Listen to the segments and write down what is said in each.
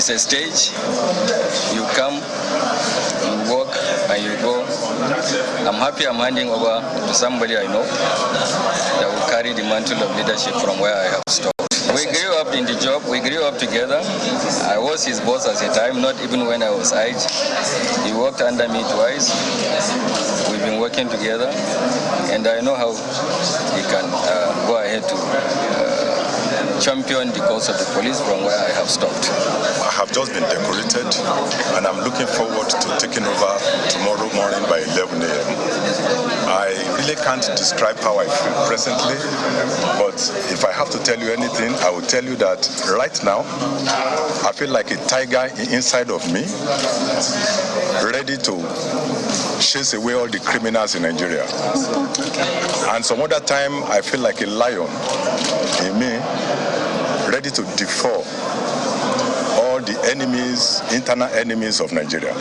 It's a stage. You come, you walk, and you go. I'm happy I'm handing over to somebody I know that will carry the mantle of leadership from where I have stopped. We grew up in the job, we grew up together. I was his boss at the time, not even when I was age. He worked under me twice. We've been working together, and I know how he can go ahead to champion the cause of the police from where I have stopped. I have just been decorated, and I'm looking forward to taking over tomorrow morning by 11 a.m. I really can't describe how I feel presently, but if I have to tell you anything, I will tell you that right now, I feel like a tiger inside of me, ready to chase away all the criminals in Nigeria. And some other time, I feel like a lion in me, ready to devour all the enemies, internal enemies of Nigeria.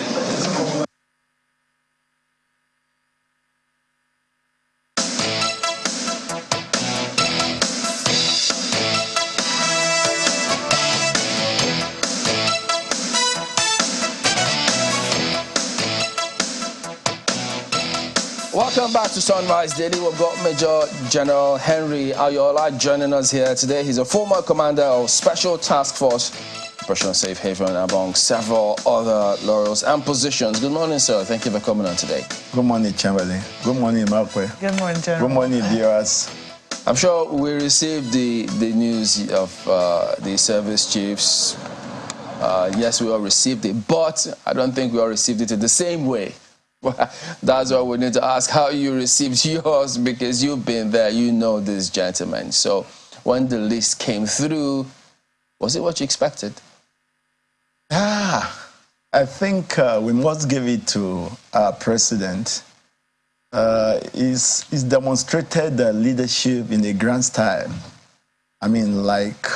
Welcome back to Sunrise Daily. We've got Major General Henry Ayoola joining us here today. He's a former commander of Special Task Force Operation Safe Haven, among several other laurels and positions. Good morning, sir. Thank you for coming on today. Good morning, Chamberlain. Good morning, Markwe. Good morning, General. Good morning, viewers. I'm sure we received the news of the service chiefs. Yes, we all received it, but I don't think we all received it in the same way. That's why we need to ask how you received yours, because you've been there, you know this gentleman. So when the list came through, was it what you expected? I think we must give it to our president. He's demonstrated leadership in a grand style. I mean, like,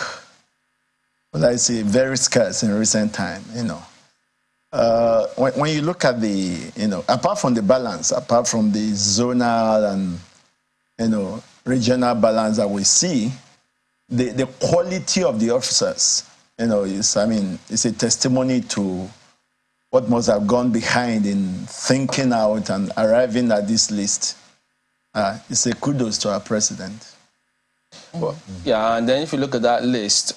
what I say, very scarce in recent time, you know. When you look at the, apart from the balance, apart from the zonal and, regional balance that we see, the quality of the officers, it's a testimony to what must have gone behind in thinking out and arriving at this list. It's a kudos to our president. Well, yeah, and then if you look at that list,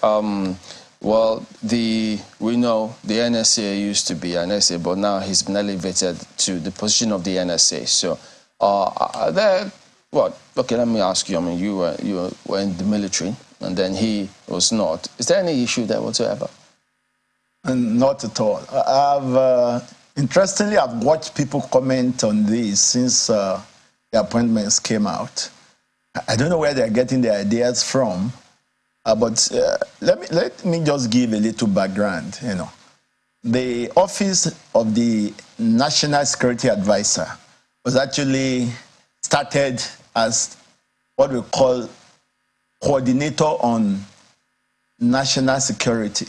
well, we know the NSA used to be NSA, but now he's been elevated to the position of the NSA. So, okay, let me ask you. I mean, you were in the military, and then he was not. Is there any issue there whatsoever? Not at all. Interestingly, I've watched people comment on this since the appointments came out. I don't know where they're getting their ideas from. But let me just give a little background. The office of the National Security Advisor was actually started as what we call coordinator on national security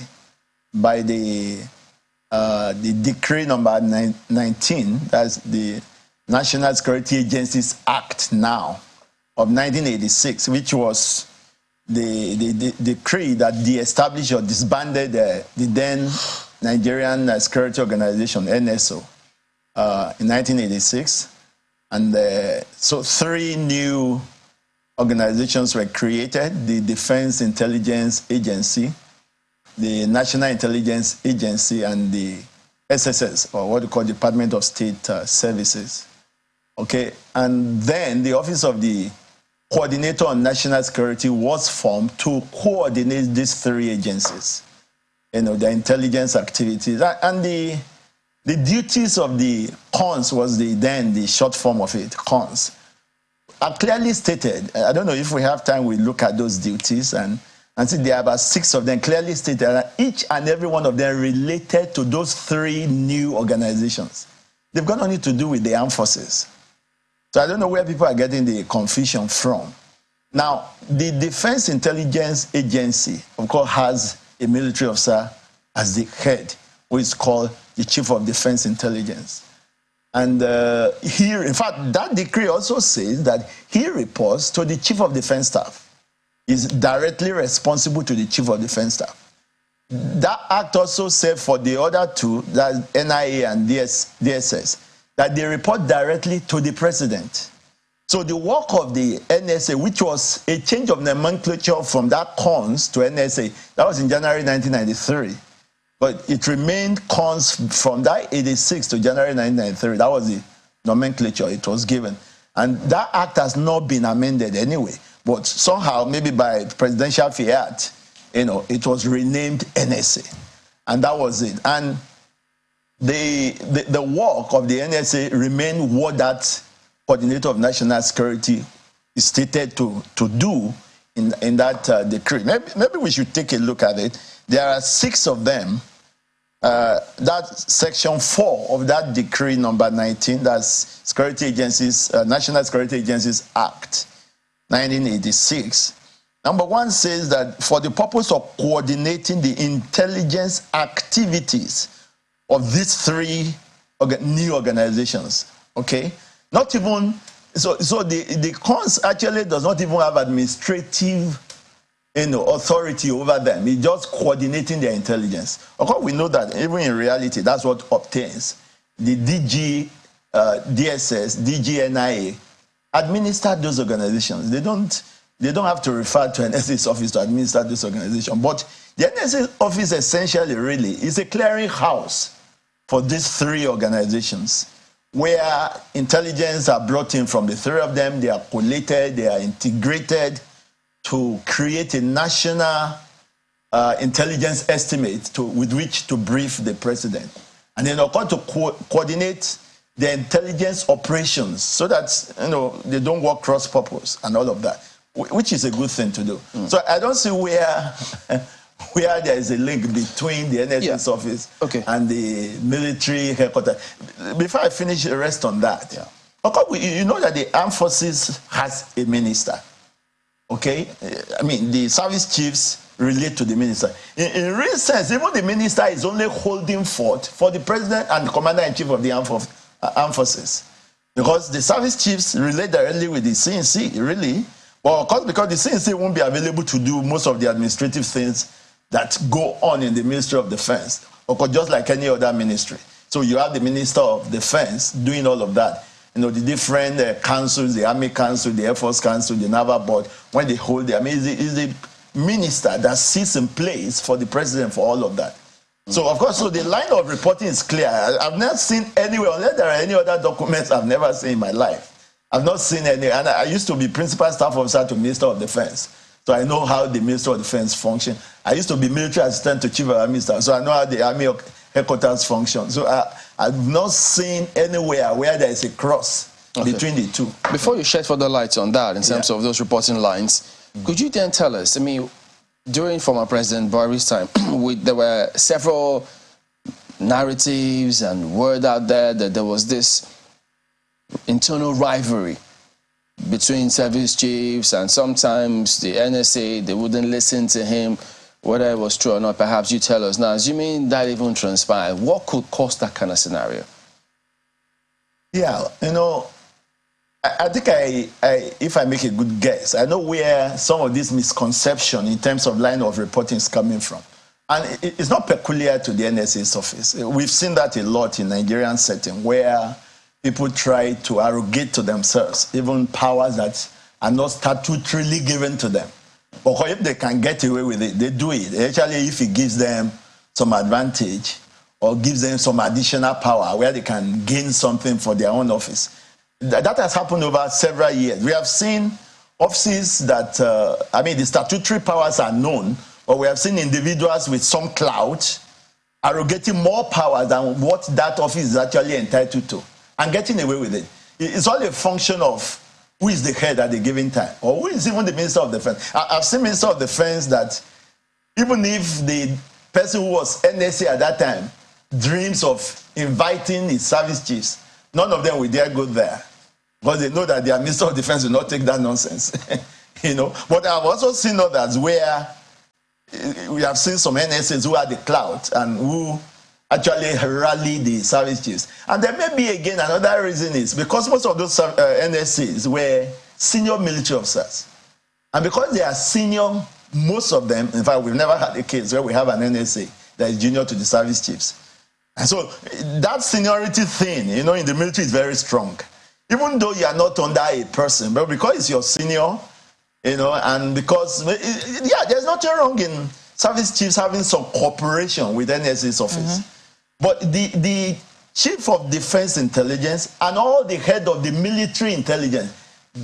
by the decree number 19. That's the National Security Agencies Act now of 1986, which was the decree that de-established or disbanded the then Nigerian Security Organization, NSO, in 1986. And so 3 new organizations were created: the Defense Intelligence Agency, the National Intelligence Agency, and the SSS, or what we call Department of State Services. Okay, and then the Office of the Coordinator on National Security was formed to coordinate these 3 agencies, their intelligence activities. And the duties of the cons was the short form of it, cons, are clearly stated. I don't know if we have time, we look at those duties and see there are about 6 of them clearly stated, and each and every one of them related to those 3 new organizations. They've got nothing to do with the armed forces. So I don't know where people are getting the confusion from. Now, the Defense Intelligence Agency, of course, has a military officer as the head, who is called the Chief of Defense Intelligence. And here, in fact, that decree also says that he reports to the Chief of Defense Staff. He's directly responsible to the Chief of Defense Staff. that act also said for the other two, that's NIA and DSS, that they report directly to the president. So the work of the NSA, which was a change of nomenclature from that CONS to NSA, that was in January 1993. But it remained CONS from that 86 to January 1993. That was the nomenclature it was given. And that act has not been amended anyway. But somehow, maybe by presidential fiat, it was renamed NSA. And that was it. And the work of the NSA remained what that coordinator of national security is stated to do in that decree. Maybe we should take a look at it. There are 6 of them. That's section 4 of that decree number 19, that's Security Agencies, National Security Agencies Act 1986. Number 1 says that for the purpose of coordinating the intelligence activities of these 3 new organizations, okay? Not even, so the CONS actually does not even have administrative authority over them. It's just coordinating their intelligence. Of course, we know that even in reality, that's what obtains. The DG, DSS, DG, NIA administer those organizations. They don't have to refer to an NSA's office to administer this organization. But the NSA office essentially really is a clearing house for these 3 organizations, where intelligence are brought in from the 3 of them, they are collated, they are integrated to create a national intelligence estimate with which to brief the president. And then, of course, to coordinate the intelligence operations so that they don't work cross-purpose and all of that, which is a good thing to do. So I don't see where there is a link between the NSA's office and the military headquarters. Before I finish the rest on that, of course, you know that the armed forces has a minister. Okay? I mean, the service chiefs relate to the minister. In real sense, even the minister is only holding forth for the president and the commander-in-chief of the armed forces. Because the service chiefs relate directly with the CNC, really. But of course, because the CNC won't be available to do most of the administrative things that go on in the Ministry of Defense, of course, just like any other ministry. So you have the Minister of Defense doing all of that. The different councils, the Army Council, the Air Force Council, the Naval Board, when they hold it, I mean, it's the minister that sits in place for the president for all of that. So, of course, the line of reporting is clear. I've never seen anywhere, unless there are any other documents I've never seen in my life. I've not seen any, and I used to be principal staff officer to Minister of Defense. So I know how the Minister of Defense function. I used to be military assistant to Chief of Army Staff, so I know how the Army headquarters function. So I've not seen anywhere where there is a cross between the 2. Before you shed further light on that, in terms of those reporting lines, could you then tell us, I mean, during former President Buhari's time, there were several narratives and word out there that there was this internal rivalry between service chiefs, and sometimes the NSA, they wouldn't listen to him, whether it was true or not. Perhaps you tell us now, assuming that even transpired, what could cause that kind of scenario? Yeah, I think if I make a good guess, I know where some of this misconception in terms of line of reporting is coming from. And it's not peculiar to the NSA's office. We've seen that a lot in Nigerian setting, where people try to arrogate to themselves even powers that are not statutorily given to them. But if they can get away with it, they do it. Actually, if it gives them some advantage or gives them some additional power where they can gain something for their own office. That has happened over several years. We have seen offices that, the statutory powers are known, but we have seen individuals with some clout arrogating more power than what that office is actually entitled to and getting away with it. It's all a function of who is the head at the given time, or who is even the Minister of Defense. I've seen Minister of Defense that even if the person who was NSA at that time dreams of inviting his service chiefs, none of them will dare go there because they know that their Minister of Defense will not take that nonsense. But I've also seen others where we have seen some NSAs who had the clout and who actually rally the service chiefs. And there may be, again, another reason is because most of those NSAs were senior military officers. And because they are senior most of them, in fact, we've never had a case where we have an NSA that is junior to the service chiefs. And so that seniority thing, in the military is very strong. Even though you are not under a person, but because it's your senior, and because, there's nothing wrong in service chiefs having some cooperation with NSA's office. But the Chief of Defense Intelligence and all the head of the military intelligence,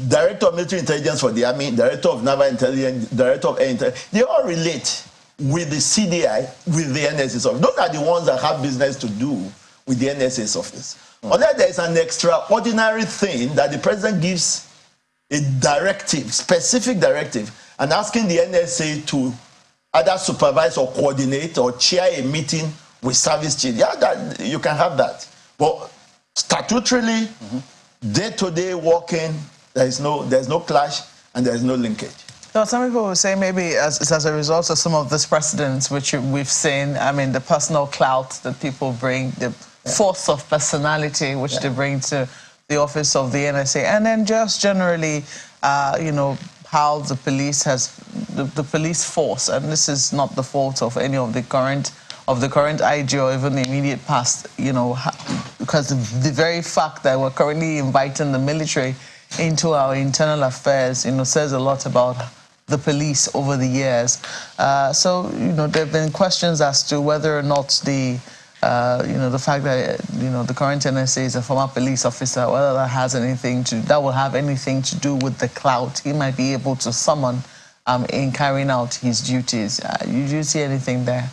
Director of Military Intelligence for the Army, Director of Naval Intelligence, Director of Air Intelligence, they all relate with the CDI, with the NSA's office. Those are the ones that have business to do with the NSA's office. Unless there is an extraordinary thing that the president gives a directive, specific directive, and asking the NSA to either supervise or coordinate or chair a meeting with service chiefs. That you can have that. But statutorily, day-to-day working, there's no clash and there's no linkage. So some people will say maybe it's as a result of some of these precedents which we've seen. I mean, the personal clout that people bring, the force of personality which they bring to the office of the NSA, and then just generally, how the police has the police force, and this is not the fault of any of the current IG or even the immediate past, because the very fact that we're currently inviting the military into our internal affairs, says a lot about the police over the years. So there have been questions as to whether or not the fact that the current NSA is a former police officer, whether that will have anything to do with the clout he might be able to summon in carrying out his duties. Do you see anything there?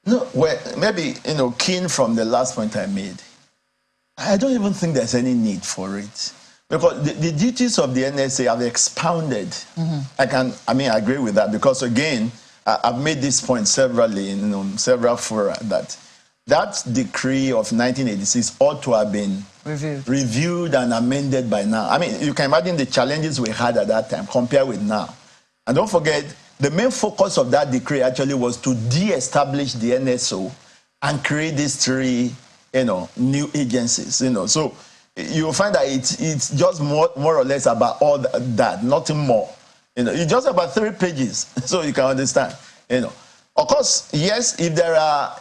No, well, maybe keen from the last point I made, I don't even think there's any need for it. Because the duties of the NSA have expounded. I agree with that, because again, I've made this point severally in several fora that decree of 1986 ought to have been reviewed and amended by now. I mean, you can imagine the challenges we had at that time compared with now. And don't forget, the main focus of that decree actually was to de-establish the NSO and create these three, new agencies. So you'll find that it's just more or less about all that, nothing more. It's just about 3 pages, so you can understand. Of course, yes, if there are,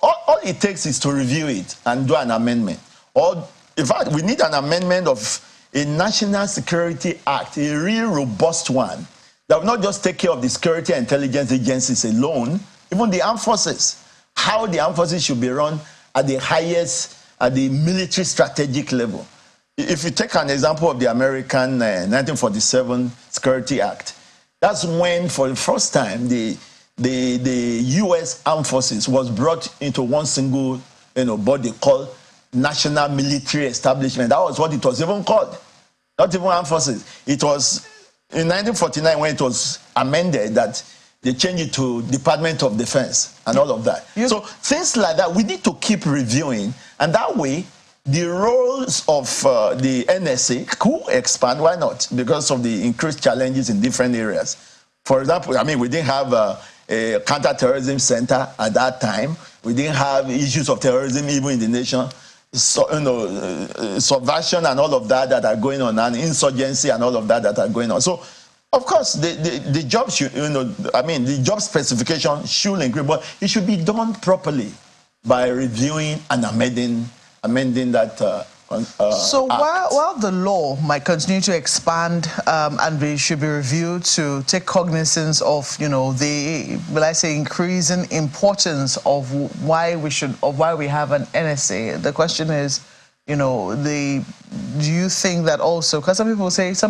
all it takes is to review it and do an amendment. Or, in fact, we need an amendment of a National Security Act, a real robust one, that will not just take care of the security and intelligence agencies alone, even the armed forces, how the armed forces should be run at the highest, at the military strategic level. If you take an example of the American 1947 Security Act, that's when, for the first time, the U.S. Armed Forces was brought into one single, body called National Military Establishment. That was what it was even called. Not even Armed Forces. It was in 1949 when it was amended that they changed it to Department of Defense and all of that. So things like that, we need to keep reviewing, and that way, the roles of the NSA could expand. Why not? Because of the increased challenges in different areas. For example, we didn't have a counter-terrorism center at that time. We didn't have issues of terrorism even in the nation. So, subversion and all of that are going on, and insurgency and all of that are going on. So, of course, the job should, the job specification should increase, but it should be done properly by reviewing and amending that. So while the law might continue to expand and should be reviewed to take cognizance of the increasing importance of why we have an NSA, the question is, do you think that also, because some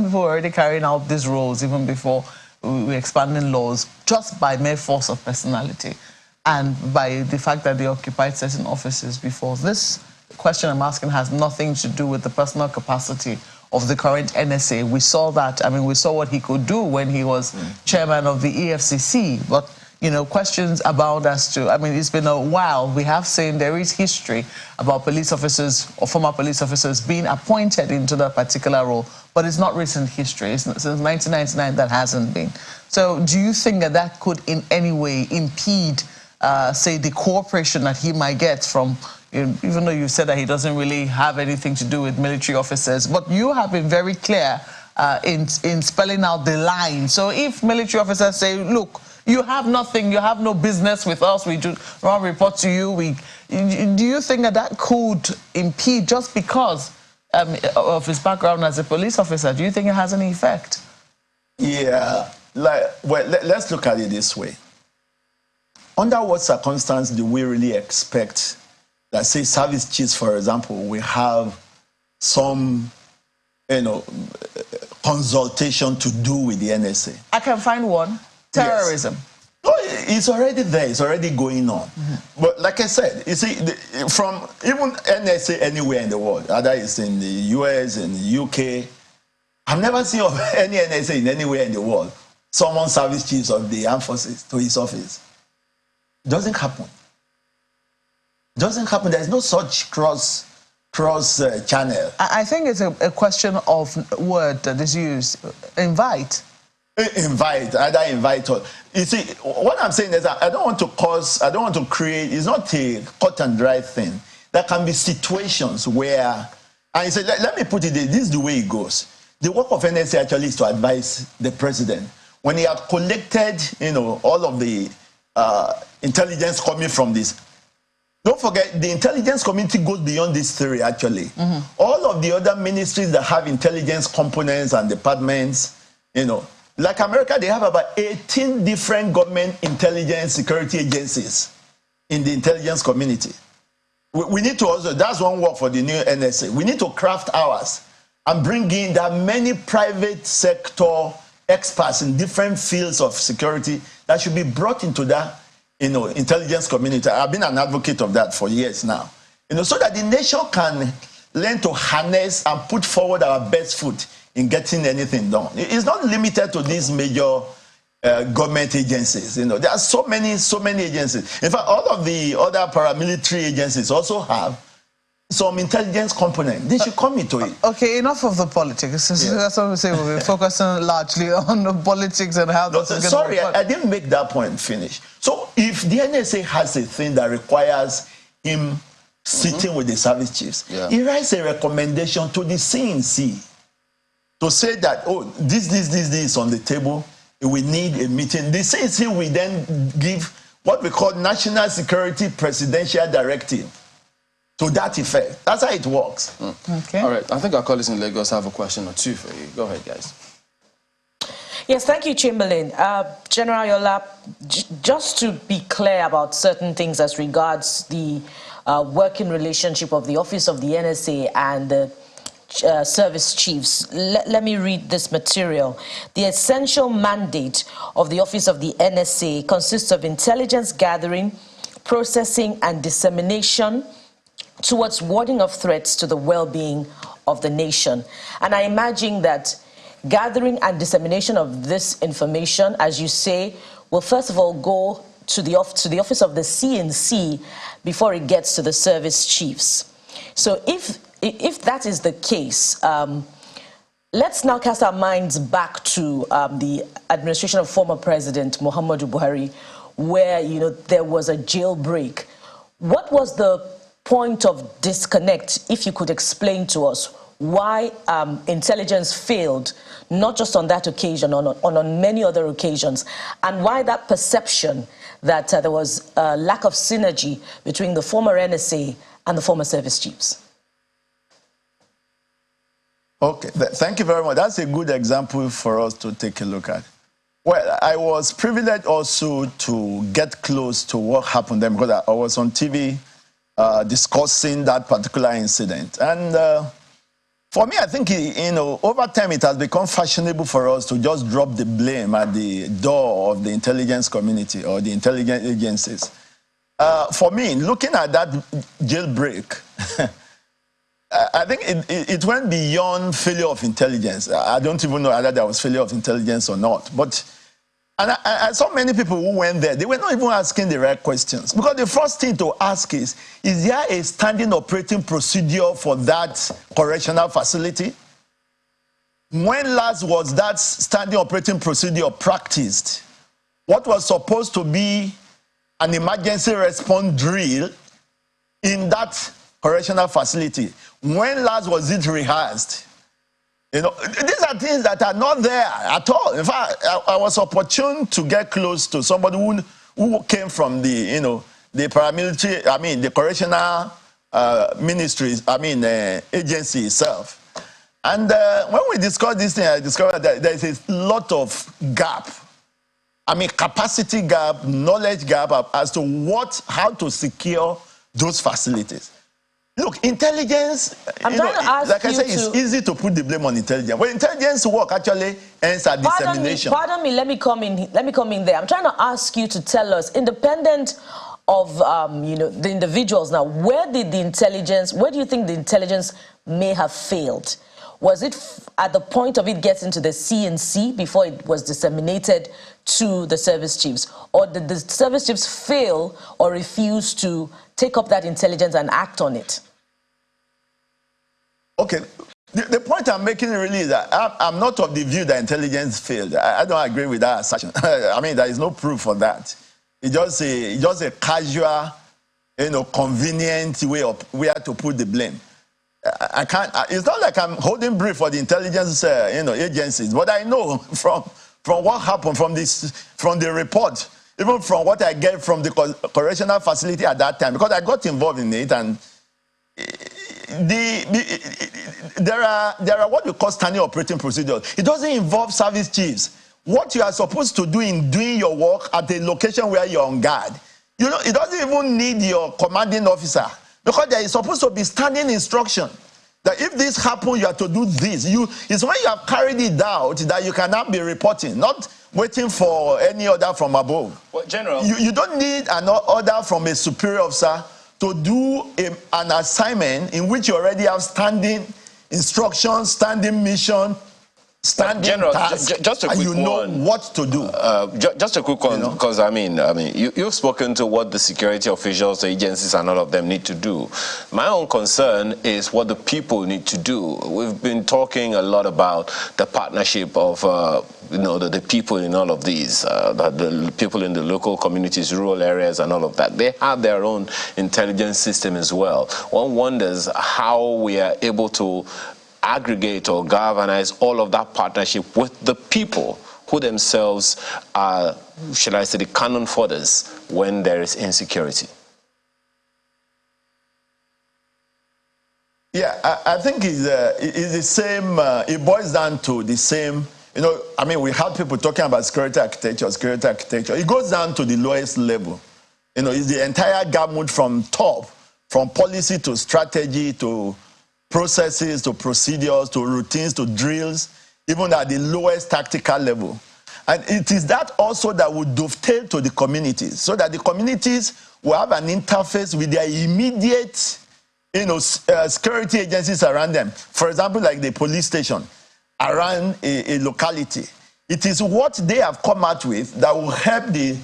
people are already carrying out these roles even before we're expanding laws, just by mere force of personality and by the fact that they occupied certain offices before. This question I'm asking has nothing to do with the personal capacity of the current NSA. We saw that. We saw what he could do when he was chairman of the EFCC. But, questions about as to, it's been a while. We have seen there is history about police officers or former police officers being appointed into that particular role, but it's not recent history. Since 1999, that hasn't been. So do you think that could in any way impede, say, the cooperation that he might get from, even though you said that he doesn't really have anything to do with military officers, but you have been very clear in spelling out the line. So if military officers say, look, you have nothing, you have no business with us, we do not report to you, do you think that could impede just because of his background as a police officer? Do you think it has any effect? Yeah, well, let's look at it this way. Under what circumstance do we really expect that, say, service chiefs, for example, will have some, consultation to do with the NSA? I can find one. Terrorism. Yes. No, it's already there. It's already going on. Mm-hmm. But like I said, you see, from even NSA anywhere in the world, whether it's in the US, in the UK, I've never seen of any NSA in anywhere in the world someone service chiefs of the armed forces to his office. It doesn't happen. It doesn't happen. There's no such cross channel. I think it's a question of word that is used. Invite. Either invite or... You see, what I'm saying is that I don't want to create... It's not a cut and dry thing. There can be situations where... And you say, let me put it this is the way it goes. The work of NSA actually is to advise the president. When he had collected, all of the intelligence coming from this... Don't forget, the intelligence community goes beyond this theory, actually. Mm-hmm. All of the other ministries that have intelligence components and departments, like America, they have about 18 different government intelligence security agencies in the intelligence community. We need to also, that's one work for the new NSA. We need to craft ours and bring in that many private sector experts in different fields of security that should be brought into that, intelligence community. I've been an advocate of that for years now. So that the nation can learn to harness and put forward our best foot in getting anything done. It's not limited to these major government agencies. There are so many agencies. In fact, all of the other paramilitary agencies also have some intelligence component. They should come into it. Okay, enough of the politics. That's what we say. We're focusing largely on the politics and how this is going to work. Sorry, I didn't make that point finish. So if the NSA has a thing that requires him sitting with the service chiefs, he writes a recommendation to the CNC to say that, this is on the table, we need a meeting. The CNC will then give what we call National Security Presidential Directive to that effect. That's how it works. Okay. All right, I think our colleagues in Lagos have a question or two for you. Go ahead, guys. Yes, thank you, Chamberlain. General Ayoola, just to be clear about certain things as regards the working relationship of the Office of the NSA and the service chiefs. Let me read this material. The essential mandate of the Office of the NSA consists of intelligence gathering, processing, and dissemination towards warding off threats to the well-being of the nation. And I imagine that gathering and dissemination of this information, as you say, will first of all go to the office of the CNC before it gets to the service chiefs. So if that is the case, let's now cast our minds back to the administration of former President Muhammadu Buhari, where there was a jailbreak. What was the point of disconnect, if you could explain to us why intelligence failed, not just on that occasion, on many other occasions, and why that perception that there was a lack of synergy between the former NSA and the former service chiefs? Okay, thank you very much. That's a good example for us to take a look at. Well, I was privileged also to get close to what happened then, because I was on TV discussing that particular incident. And for me, I think, over time it has become fashionable for us to just drop the blame at the door of the intelligence community or the intelligence agencies. For me, looking at that jailbreak, I think it went beyond failure of intelligence. I don't even know whether there was failure of intelligence or not. But I saw many people who went there, they were not even asking the right questions. Because the first thing to ask is there a standing operating procedure for that correctional facility? When last was that standing operating procedure practiced? What was supposed to be an emergency response drill in that correctional facility? When last was it rehearsed? You know, these are things that are not there at all. In fact, I was opportune to get close to somebody who came from the, the paramilitary, the correctional ministries, agency itself. And when we discussed this thing, I discovered that there is a lot of gap. Capacity gap, knowledge gap as to how to secure those facilities. Look, intelligence, I'm trying to ask like I said, it's easy to put the blame on intelligence. When intelligence work actually ends at dissemination. Pardon me, let me come in there. I'm trying to ask you to tell us, independent of the individuals now, where do you think the intelligence may have failed? Was it at the point of it getting to the CNC before it was disseminated to the service chiefs? Or did the service chiefs fail or refuse to take up that intelligence and act on it? Okay, the point I'm making really is that I'm not of the view that intelligence failed. I don't agree with that assertion. There is no proof for that. It's just a casual, convenient way of where to put the blame. I can't. It's not like I'm holding brief for the intelligence, agencies. But I know from what happened, from the report, even from what I get from the correctional facility at that time, because I got involved in it, and there are what we call standing operating procedures. It doesn't involve service chiefs. What you are supposed to do in doing your work at the location where you're on guard, it doesn't even need your commanding officer. Because there is supposed to be standing instruction that if this happens, you have to do this. It's when you have carried it out that you cannot be reporting, not waiting for any order from above. Well, General, you don't need an order from a superior officer to do an assignment in which you already have standing instructions, standing mission, standing General, task, just a quick and know what to do. Just a quick one, because you've spoken to what the security officials, the agencies, and all of them need to do. My own concern is what the people need to do. We've been talking a lot about the partnership of the people in all of these, the people in the local communities, rural areas, and all of that. They have their own intelligence system as well. One wonders how we are able to aggregate or galvanize all of that partnership with the people who themselves are, shall I say, the cannon fodders when there is insecurity. Yeah, I think it's the same. It boils down to the same. We have people talking about security architecture. It goes down to the lowest level. It's the entire gamut from top, from policy to strategy to processes, to procedures, to routines, to drills, even at the lowest tactical level. And it is that also that would dovetail to the communities, so that the communities will have an interface with their immediate, security agencies around them. For example, like the police station around a locality. It is what they have come out with that will help the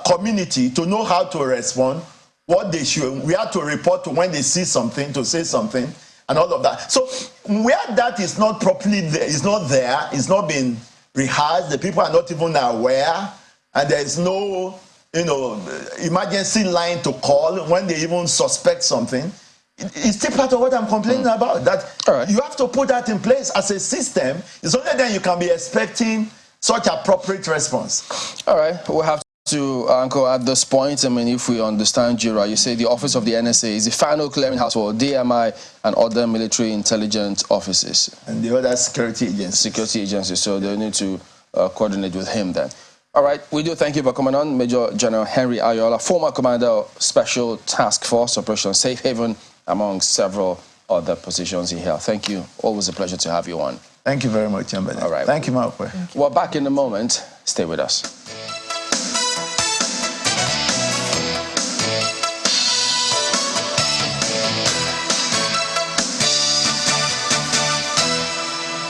community to know how to respond, what they should, we have to report to when they see something, to say something, and all of that. So where that is not properly there, it's not been rehearsed, the people are not even aware, and there is no, emergency line to call when they even suspect something. It's still part of what I'm complaining about, that you have to put that in place as a system. It's only then you can be expecting such appropriate response. All right, we'll have to anchor at this point. If we understand you right, you say the office of the NSA is the final clearinghouse for DMI and other military intelligence offices. And the other security agencies. So they need to coordinate with him then. All right, we do thank you for coming on, Major General Henry Ayoola, former commander of Special Task Force Operation Safe Haven, among several other positions he held. Thank you. Always a pleasure to have you on. Thank you very much, Chamberlain. All right. Thank you, Mark. We're back in a moment. Stay with us.